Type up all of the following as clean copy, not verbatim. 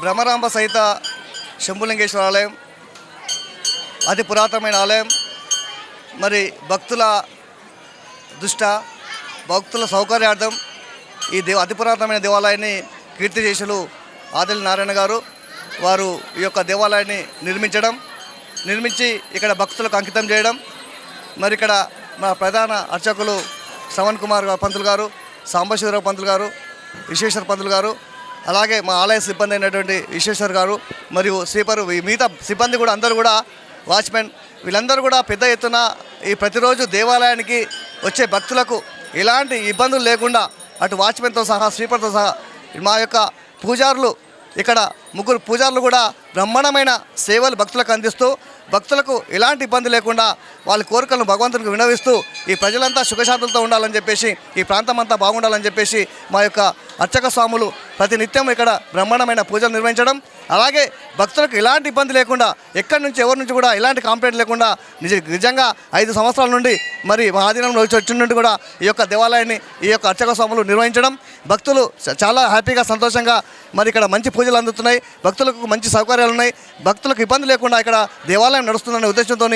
బ్రహ్మరాంబ సహిత శంభులింగేశ్వర ఆలయం అతి పురాతనమైన ఆలయం. మరి భక్తుల భక్తుల సౌకర్యార్థం ఈ అతి పురాతనమైన దేవాలయాన్ని కీర్తిశేషులు ఆదిల్ నారాయణ గారు వారు ఈ యొక్క దేవాలయాన్ని నిర్మించి ఇక్కడ భక్తులకు అంకితం చేయడం. మరి ఇక్కడ మా ప్రధాన అర్చకులు శ్రవణ్ కుమార్ పంతులు గారు, సాంబశివరావు పంతులు గారు, విశ్వేశ్వర పంతులు గారు, అలాగే మా ఆలయ సిబ్బంది అయినటువంటి విశ్వేశ్వర్ గారు మరియు శ్రీపరు, మిగతా సిబ్బంది కూడా అందరూ కూడా వాచ్మెన్ వీళ్ళందరూ కూడా పెద్ద ఎత్తున ఈ ప్రతిరోజు దేవాలయానికి వచ్చే భక్తులకు ఎలాంటి ఇబ్బందులు లేకుండా అటు వాచ్మెన్తో సహా స్వీపర్తో సహా మా యొక్క పూజారులు ఇక్కడ 3 పూజారులు కూడా బ్రహ్మాండమైన సేవలు భక్తులకు అందిస్తూ భక్తులకు ఎలాంటి ఇబ్బంది లేకుండా వాళ్ళ కోరికలను భగవంతునికి వినవిస్తూ ఈ ప్రజలంతా సుఖశాంతులతో ఉండాలని చెప్పేసి ఈ ప్రాంతం అంతా బాగుండాలని చెప్పేసి మా యొక్క అర్చక స్వాములు ప్రతినిత్యం ఇక్కడ బ్రహ్మాండమైన పూజలు నిర్వహించడం, అలాగే భక్తులకు ఎలాంటి ఇబ్బంది లేకుండా ఎక్కడి నుంచి ఎవరి నుంచి కూడా ఎలాంటి కంప్లైంట్ లేకుండా నిజంగా 5 సంవత్సరాల నుండి మరి మా ఆధీనంలో వచ్చిన నుండి కూడా ఈ యొక్క దేవాలయాన్ని ఈ యొక్క అర్చక స్వాములు నిర్వహించడం, భక్తులు చాలా హ్యాపీగా సంతోషంగా మరి ఇక్కడ మంచి పూజలు అందుతున్నాయి, భక్తులకు మంచి సౌకర్యాలు ఉన్నాయి, భక్తులకు ఇబ్బంది లేకుండా ఇక్కడ దేవాలయం నడుస్తుందనే ఉద్దేశంతో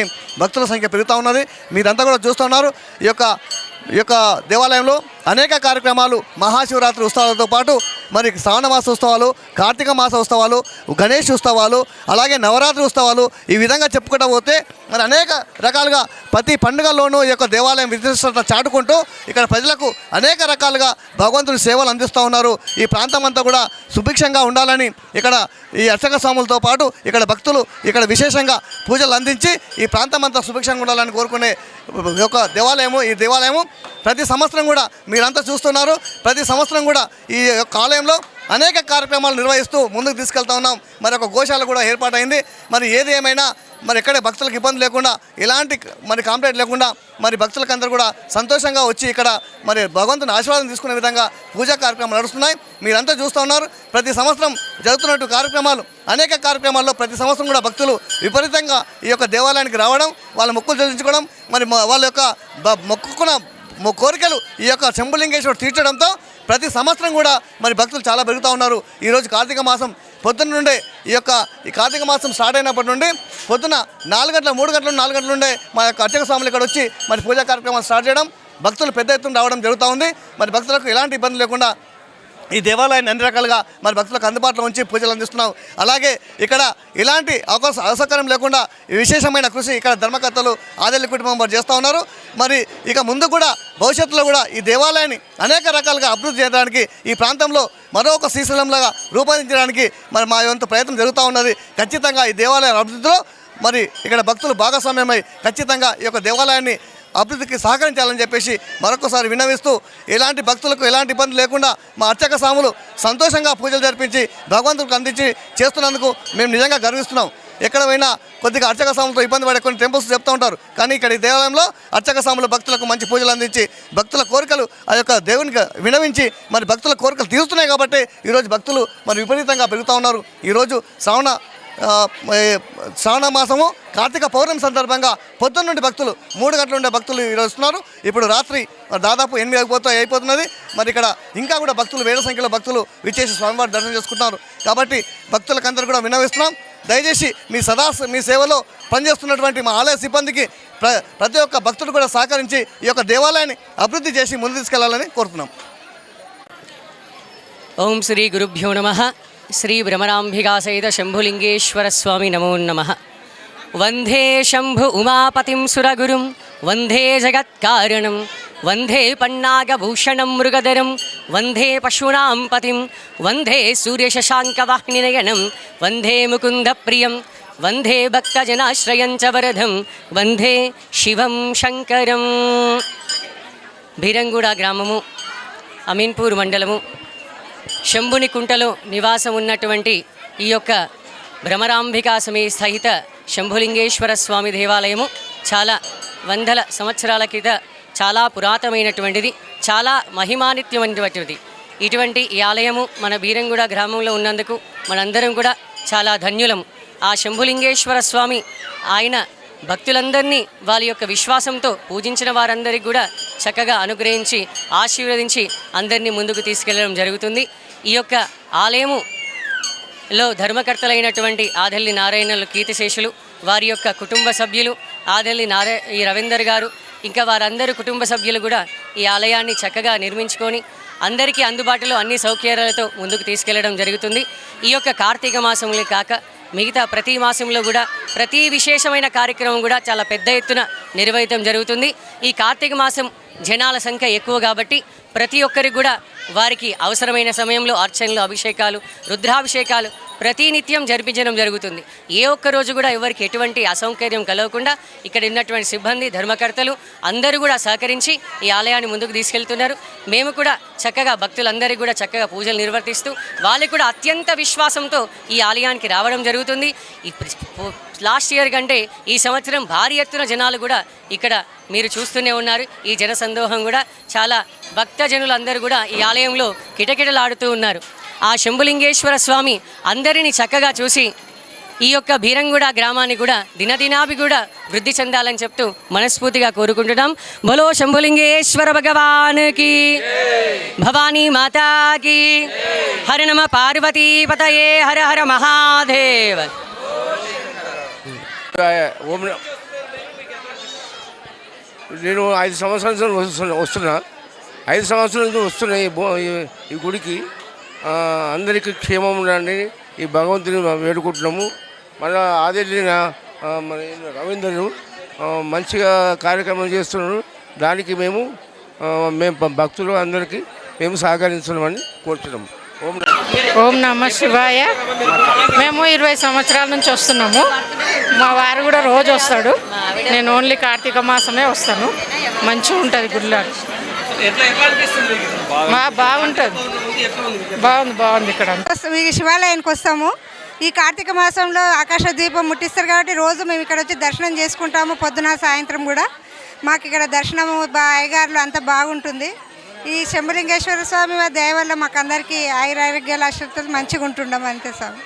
భక్తుల సంఖ్య పెరుగుతూ ఉన్నది. మీరంతా కూడా చూస్తున్నారు. ఈ యొక్క దేవాలయంలో అనేక కార్యక్రమాలు మహాశివరాత్రి ఉత్సవాలతో పాటు మరి శ్రావణ మాస ఉత్సవాలు, కార్తీక మాస ఉత్సవాలు, గణేష్ ఉత్సవాలు, అలాగే నవరాత్రి ఉత్సవాలు ఈ విధంగా చెప్పుకుంటూ పోతే మరి అనేక రకాలుగా ప్రతి పండుగల్లోనూ ఈ యొక్క దేవాలయం విశిష్టత చాటుకుంటూ ఇక్కడ ప్రజలకు అనేక రకాలుగా భగవంతుని సేవలు అందిస్తూ ఉన్నారు. ఈ ప్రాంతం అంతా కూడా సుభిక్షంగా ఉండాలని ఇక్కడ ఈ అర్చక స్వాములతో పాటు ఇక్కడ భక్తులు ఇక్కడ విశేషంగా పూజలు అందించి ఈ ప్రాంతం అంతా సుభిక్షంగా ఉండాలని కోరుకునే ఒక ఈ దేవాలయము ప్రతి సంవత్సరం కూడా మీరంతా చూస్తున్నారు. ప్రతి సంవత్సరం కూడా ఈ యొక్క ఆలయంలో అనేక కార్యక్రమాలు నిర్వహిస్తూ ముందుకు తీసుకెళ్తా ఉన్నాం. మరి ఒక గోశాల కూడా ఏర్పాటైంది. మరి ఏది ఏమైనా మరి ఎక్కడ భక్తులకు ఇబ్బంది లేకుండా ఎలాంటి మరి కంప్లైంట్ లేకుండా మరి భక్తులకు అందరూ కూడా సంతోషంగా వచ్చి ఇక్కడ మరి భగవంతుని ఆశీర్వాదం తీసుకునే విధంగా పూజా కార్యక్రమాలు నడుస్తున్నాయి. మీరంతా చూస్తూ ఉన్నారు. ప్రతి సంవత్సరం జరుగుతున్నట్టు కార్యక్రమాలు అనేక కార్యక్రమాల్లో ప్రతి సంవత్సరం కూడా భక్తులు విపరీతంగా ఈ యొక్క దేవాలయానికి రావడం, వాళ్ళ మొక్కులు చెల్లించుకోవడం, మరి వాళ్ళ యొక్క మొక్కుకున్న కోరికలు ఈ యొక్క శంభులింగేశ్వరుడు తీర్చడంతో ప్రతి సంవత్సరం కూడా మరి భక్తులు చాలా పెరుగుతూ ఉన్నారు. ఈరోజు కార్తీక మాసం పొద్దున్న నుండే ఈ కార్తీక మాసం స్టార్ట్ అయినప్పటి నుండి పొద్దున 4 గంటల 3 గంటల 4 గంటల నుండే మా యొక్క అర్చక స్వాములు ఇక్కడ వచ్చి మరి పూజా కార్యక్రమాలు స్టార్ట్ చేయడం, భక్తులు పెద్ద ఎత్తున రావడం జరుగుతూ ఉంది. మరి భక్తులకు ఎలాంటి ఇబ్బంది లేకుండా ఈ దేవాలయాన్ని అన్ని రకాలుగా మరి భక్తులకు అందుబాటులో ఉంచి పూజలు అందిస్తున్నాం. అలాగే ఇక్కడ ఎలాంటి అసౌకర్యం లేకుండా విశేషమైన కృషి ఇక్కడ ధర్మకర్తలు ఆదిల్ కుటుంబం వారు చేస్తూ ఉన్నారు. మరి ఇక ముందు కూడా భవిష్యత్తులో కూడా ఈ దేవాలయాన్ని అనేక రకాలుగా అభివృద్ధి చేయడానికి ఈ ప్రాంతంలో మరొక శ్రీశైలంలాగా రూపొందించడానికి మరి మా వంతు ప్రయత్నం జరుగుతూ ఉన్నది. ఖచ్చితంగా ఈ దేవాలయ అభివృద్ధిలో మరి ఇక్కడ భక్తులు భాగస్వామ్యమై ఖచ్చితంగా ఈ యొక్క దేవాలయాన్ని అభివృద్ధికి సహకరించాలని చెప్పేసి మరొకసారి విన్నవిస్తూ ఎలాంటి భక్తులకు ఎలాంటి ఇబ్బంది లేకుండా మా అర్చక స్వాములు సంతోషంగా పూజలు జరిపించి భగవంతుడికి అందించి చేస్తున్నందుకు మేము నిజంగా గర్విస్తున్నాం. ఎక్కడ పోయినా కొద్దిగా అర్చక స్వాములతో ఇబ్బంది పడే కొన్ని టెంపుల్స్ చెప్తూ ఉంటారు, కానీ ఇక్కడ ఈ దేవాలయంలో అర్చక స్వాములు భక్తులకు మంచి పూజలు అందించి భక్తుల కోరికలు ఆ యొక్క దేవునికి వినవించి మరి భక్తుల కోరికలు తీరుస్తున్నాయి. కాబట్టి ఈరోజు భక్తులు మరి విపరీతంగా పెరుగుతూ ఉన్నారు. ఈరోజు శ్రావణ మాసము కార్తీక పౌర్ణమి సందర్భంగా పొద్దున్న నుండి భక్తులు 3 గంటల నుండి భక్తులు ఈరోజు వస్తున్నారు. ఇప్పుడు రాత్రి దాదాపు 8 అయిపోతున్నది. మరి ఇక్కడ ఇంకా కూడా భక్తులు వేల సంఖ్యలో భక్తులు విచ్చేసి స్వామివారి దర్శనం చేసుకుంటున్నారు. కాబట్టి భక్తులకందరూ కూడా విన్నవిస్తున్నాం, దయచేసి మీ సేవలో పనిచేస్తున్నటువంటి మా ఆలయ సిబ్బందికి ప్రతి ఒక్క భక్తుడు కూడా సహకరించి ఈ యొక్క దేవాలయాన్ని అభివృద్ధి చేసి ముందు తీసుకెళ్లాలని కోరుతున్నాం. ఓం శ్రీ గురుభ్యో నమః. శ్రీ భ్రమరాంబికా సహిత శంభులింగేశ్వర స్వామి నమో నమః. వందే శంభు ఉమాపతిం సురగురుం వందే జగత్కారణం వందే పన్నాగభూషణం మృగధరం వందే పశూనాం పతిం వందే సూర్యశశాంకవాహినినయనం వందే ముకుందప్రియం వందే భక్తజనాశ్రయం చ వరదం వందే శివం శంకరం. బీరంగూడ గ్రామము, అమీన్పూర్ మండలము, శంభుని కుంటలో నివాసం ఉన్నటువంటి ఈ యొక్క భ్రమరాంబికా సహిత శంభులింగేశ్వర స్వామి దేవాలయము చాలా వందల సంవత్సరాల క్రితం చాలా పురాతనమైనటువంటిది, చాలా మహిమానిత్యమైనటువంటిది. ఇటువంటి ఈ ఆలయము మన బీరంగూడ గ్రామంలో ఉన్నందుకు మనందరం కూడా చాలా ధన్యులము. ఆ శంభులింగేశ్వర స్వామి ఆయన భక్తులందరినీ వాళ్ళ యొక్క విశ్వాసంతో పూజించిన వారందరికీ కూడా చక్కగా అనుగ్రహించి ఆశీర్వదించి అందరినీ ముందుకు తీసుకెళ్లడం జరుగుతుంది. ఈ యొక్క ఆలయము లో ధర్మకర్తలైనటువంటి ఆదల్లి నారాయణలు కీర్తిశేషులు, వారి యొక్క కుటుంబ సభ్యులు, ఆదల్లి ఈ రవీందర్ గారు, ఇంకా వారందరూ కుటుంబ సభ్యులు కూడా ఈ ఆలయాన్ని చక్కగా నిర్మించుకొని అందరికీ అందుబాటులో అన్ని సౌకర్యాలతో ముందుకు తీసుకెళ్లడం జరుగుతుంది. ఈ యొక్క కార్తీక మాసంలో కాక మిగతా ప్రతి మాసంలో కూడా ప్రతి విశేషమైన కార్యక్రమం కూడా చాలా పెద్ద ఎత్తున నిర్వహితం జరుగుతుంది. ఈ కార్తీక మాసం జనాల సంఖ్య ఎక్కువ కాబట్టి ప్రతి ఒక్కరికి కూడా వారికి అవసరమైన సమయంలో అర్చనలు, అభిషేకాలు, రుద్రాభిషేకాలు ప్రతినిత్యం జరిపించడం జరుగుతుంది. ఏ ఒక్క రోజు కూడా ఎవరికి ఎటువంటి అసౌకర్యం కలగకుండా ఇక్కడ ఉన్నటువంటి సిబ్బంది, ధర్మకర్తలు అందరూ కూడా సహకరించి ఈ ఆలయాన్ని ముందుకు తీసుకెళ్తున్నారు. మేము కూడా చక్కగా భక్తులందరికీ కూడా చక్కగా పూజలు నిర్వర్తిస్తూ వాళ్ళకి కూడా అత్యంత విశ్వాసంతో ఈ ఆలయానికి రావడం జరుగుతుంది. లాస్ట్ ఇయర్ కంటే ఈ సంవత్సరం భారీ ఎత్తున జనాలు కూడా ఇక్కడ మీరు చూస్తూనే ఉన్నారు. ఈ జన సందోహం కూడా చాలా భక్తజనులందరూ కూడా ఈ ఆలయంలో కిటకిటలాడుతూ ఉన్నారు. ఆ శంభులింగేశ్వర స్వామి అందరినీ చక్కగా చూసి ఈ యొక్క బీరంగూడ గ్రామాన్ని కూడా దినదినాభి కూడా వృద్ధి చెందాలని చెప్తూ మనస్ఫూర్తిగా కోరుకుంటున్నాం. బలో శంభులింగేశ్వర భగవానికి, భవానీ మాతాకి, హర నమ పార్వతీపతయే, హర హర మహాదేవ. నేను 5 సంవత్సరాల నుంచి వస్తున్నా 5 సంవత్సరాల నుంచి వస్తున్నా ఈ గుడికి. అందరికీ క్షేమం ఉండండి ఈ భగవంతుని వేడుకుంటున్నాము. మళ్ళీ ఆదల్లి మన రవీంద్రుడు మంచిగా కార్యక్రమం చేస్తున్నాడు. దానికి మేము భక్తులు అందరికీ మేము సహకరిస్తున్నామని కోరుతున్నాము. ఓం నమ శివాయ. మేము 20 సంవత్సరాల నుంచి వస్తున్నాము. మా వారు కూడా రోజు వస్తాడు. నేను ఓన్లీ కార్తీక మాసమే వస్తాను. మంచిగా ఉంటుంది గుడిలో. బాగుంటుంది, బాగుంది ఇక్కడ. శివాలయానికి వస్తాము. ఈ కార్తీక మాసంలో ఆకాశ దీపం ముట్టిస్తారు కాబట్టి రోజు మేము ఇక్కడ వచ్చి దర్శనం చేసుకుంటాము. పొద్దున సాయంత్రం కూడా మాకు ఇక్కడ దర్శనము అయ్యగారులు అంతా బాగుంటుంది. ఈ శంభులింగేశ్వర స్వామి దయ వల్ల మాకు అందరికీ ఆయురారోగ్యాలు ఆశీర్వాదాలు మంచిగా ఉంటుండము అంతే స్వామి.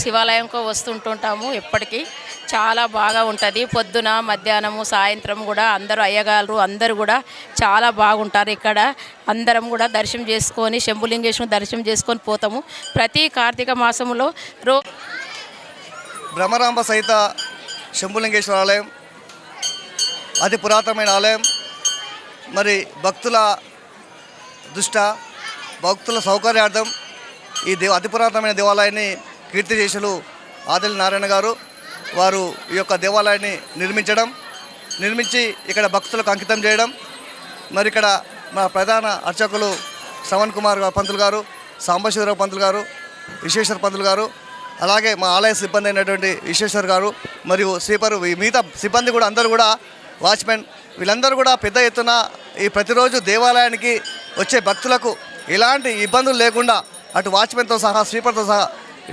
శివాలయంకు వస్తుంటుంటాము. ఎప్పటికీ చాలా బాగా ఉంటుంది. పొద్దున, మధ్యాహ్నము, సాయంత్రం కూడా అందరూ అయ్యగారు అందరూ కూడా చాలా బాగుంటారు. ఇక్కడ అందరం కూడా దర్శనం చేసుకొని శంభులింగేశ్వరం దర్శనం చేసుకొని పోతాము. ప్రతి కార్తీక మాసంలో బ్రహ్మరాంబ సహిత శంభులింగేశ్వర ఆలయం అతి పురాతనమైన ఆలయం. మరి భక్తుల భక్తుల సౌకర్యార్థం ఈ అతి పురాతనమైన దేవాలయాన్ని కీర్తిశేషులు ఆదల్లి నారాయణ గారు వారు ఈ యొక్క దేవాలయాన్ని నిర్మించి ఇక్కడ భక్తులకు అంకితం చేయడం. మరి ఇక్కడ మా ప్రధాన అర్చకులు శ్రవణ్ కుమార్ పంతులు గారు, సాంబశివరావు పంతులు గారు, విశ్వేశ్వర పంతులు గారు, అలాగే మా ఆలయ సిబ్బంది అయినటువంటి విశ్వేశ్వర్ గారు మరియు స్వీపరు, మిగతా సిబ్బంది కూడా అందరూ కూడా వాచ్మెన్ వీళ్ళందరూ కూడా పెద్ద ఎత్తున ఈ ప్రతిరోజు దేవాలయానికి వచ్చే భక్తులకు ఎలాంటి ఇబ్బందులు లేకుండా అటు వాచ్మెన్తో సహా స్వీపర్తో సహా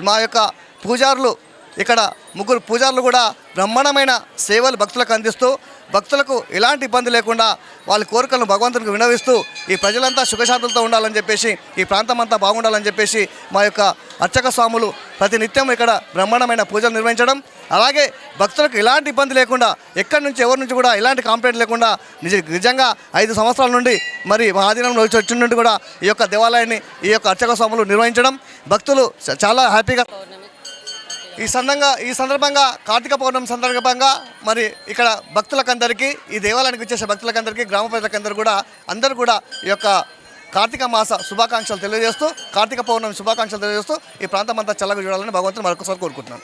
మా యొక్క పూజారులు ఇక్కడ 3 పూజారులు కూడా బ్రహ్మాండమైన సేవలు భక్తులకు అందిస్తూ భక్తులకు ఎలాంటి ఇబ్బంది లేకుండా వాళ్ళ కోరికలను భగవంతునికి వినవిస్తూ ఈ ప్రజలంతా సుఖశాంతులతో ఉండాలని చెప్పేసి ఈ ప్రాంతం అంతా బాగుండాలని చెప్పేసి మా యొక్క అర్చక స్వాములు ప్రతి నిత్యం ఇక్కడ బ్రహ్మాండమైన పూజలు నిర్వహించడం, అలాగే భక్తులకు ఎలాంటి ఇబ్బంది లేకుండా ఎక్కడి నుంచి ఎవరి నుంచి కూడా ఎలాంటి కాంప్లైంట్ లేకుండా నిజంగా 5 సంవత్సరాల నుండి మరి మా ఆధీనంలో వచ్చిన నుండి కూడా ఈ యొక్క దేవాలయాన్ని ఈ యొక్క అర్చక స్వాములు నిర్వహించడం భక్తులు చాలా హ్యాపీగా. ఈ సందర్భంగా కార్తీక పౌర్ణమి సందర్భంగా మరి ఇక్కడ భక్తులకందరికీ ఈ దేవాలయానికి వచ్చేసే భక్తులకందరికీ గ్రామ అందరూ కూడా ఈ యొక్క కార్తీక మాస శుభాకాంక్షలు తెలియజేస్తూ కార్తీక పౌర్ణమి శుభాకాంక్షలు తెలియజేస్తూ ఈ ప్రాంతం అంతా చల్లగా చూడాలని భగవంతుని మరొకసారి కోరుకుంటున్నాను.